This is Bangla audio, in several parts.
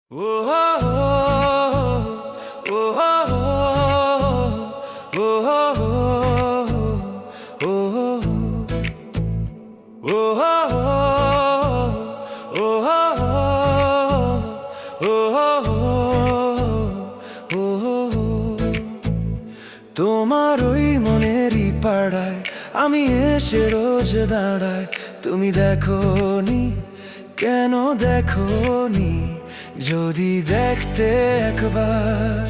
তোমার ওই মনেরই পাড়ায় আমি এসে রোজ দাঁড়াই। তুমি দেখোনি, কেন দেখোনি? যদি দেখতে একবার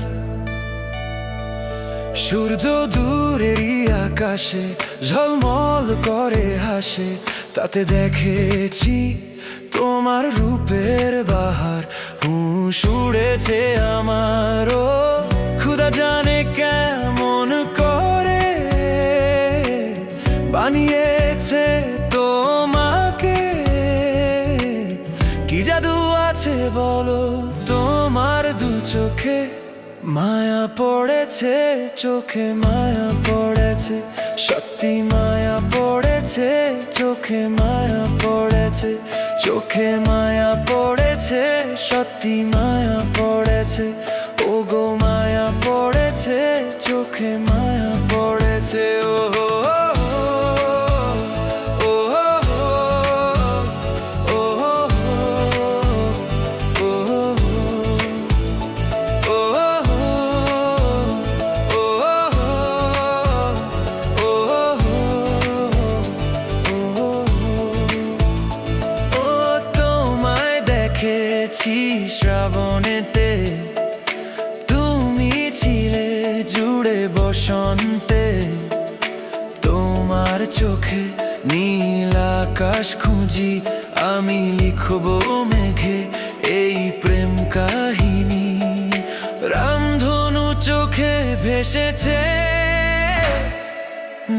সূর্য দূরেরই আকাশে ঝলমল করে হাসে, তাতে দেখেছি তোমার রূপের বাহার। হুঁশ উড়েছে আমারও, খুদা জানে কেমন করে বানিয়েছে তোমাকে। কি জাদু আছে বলো তোমার দু চোখে, মায়া পড়েছে চোখে, মায়া পড়েছে সত্যি, মায়া পড়েছে চোখে, মায়া পড়েছে চোখে, মায়া পড়েছে সত্যি, মায়া পড়েছে ওগো, মায়া পড়েছে চোখে, মায়া পড়েছে। ও শ্রাবণেতে তুমি ছিলে জুড়ে বসন্তে, তোমার চোখে নীল আকাশ খুঁজি আমি, লিখবো মেঘে এই প্রেম কাহিনী। রামধনু চোখে ভেসেছে,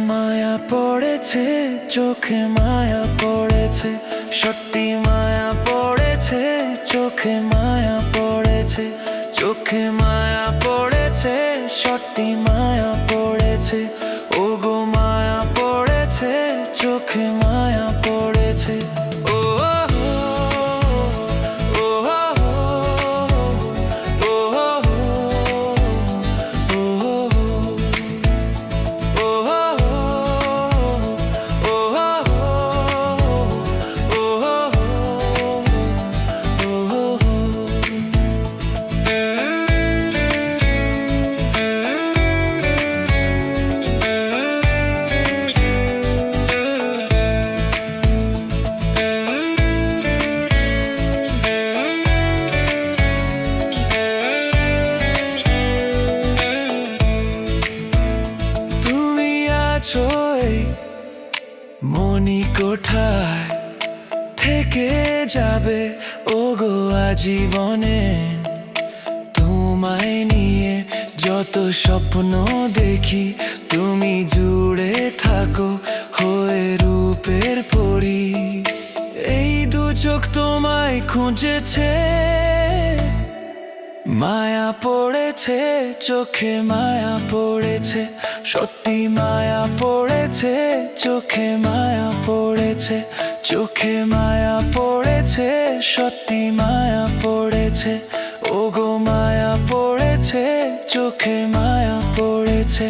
মায়া পড়েছে চোখে, মায়া পড়েছে সত্যি, মায়া পড়েছে চোখে, মায়া পড়েছে চোখে, মায়া পড়েছে সত্যি, মায়া পড়েছে ওগো, মায়া পড়েছে চোখে, মায়া পড়েছে। মনি কোঠায় থেকে যাবে ওগো আজীবনে, তোমায় নিয়ে যত স্বপ্ন দেখি, তুমি জুড়ে থাকো হয়ে রূপের পরি। এই দু চোখ তোমায় খুঁজেছে, মায়া পড়েছে চোখে, মায়া পড়েছে সত্যি, মায়া পড়েছে চোখে, মায়া পড়েছে চোখে, মায়া পড়েছে সত্যি, মায়া পড়েছে ওগো, মায়া পড়েছে চোখে, মায়া পড়েছে।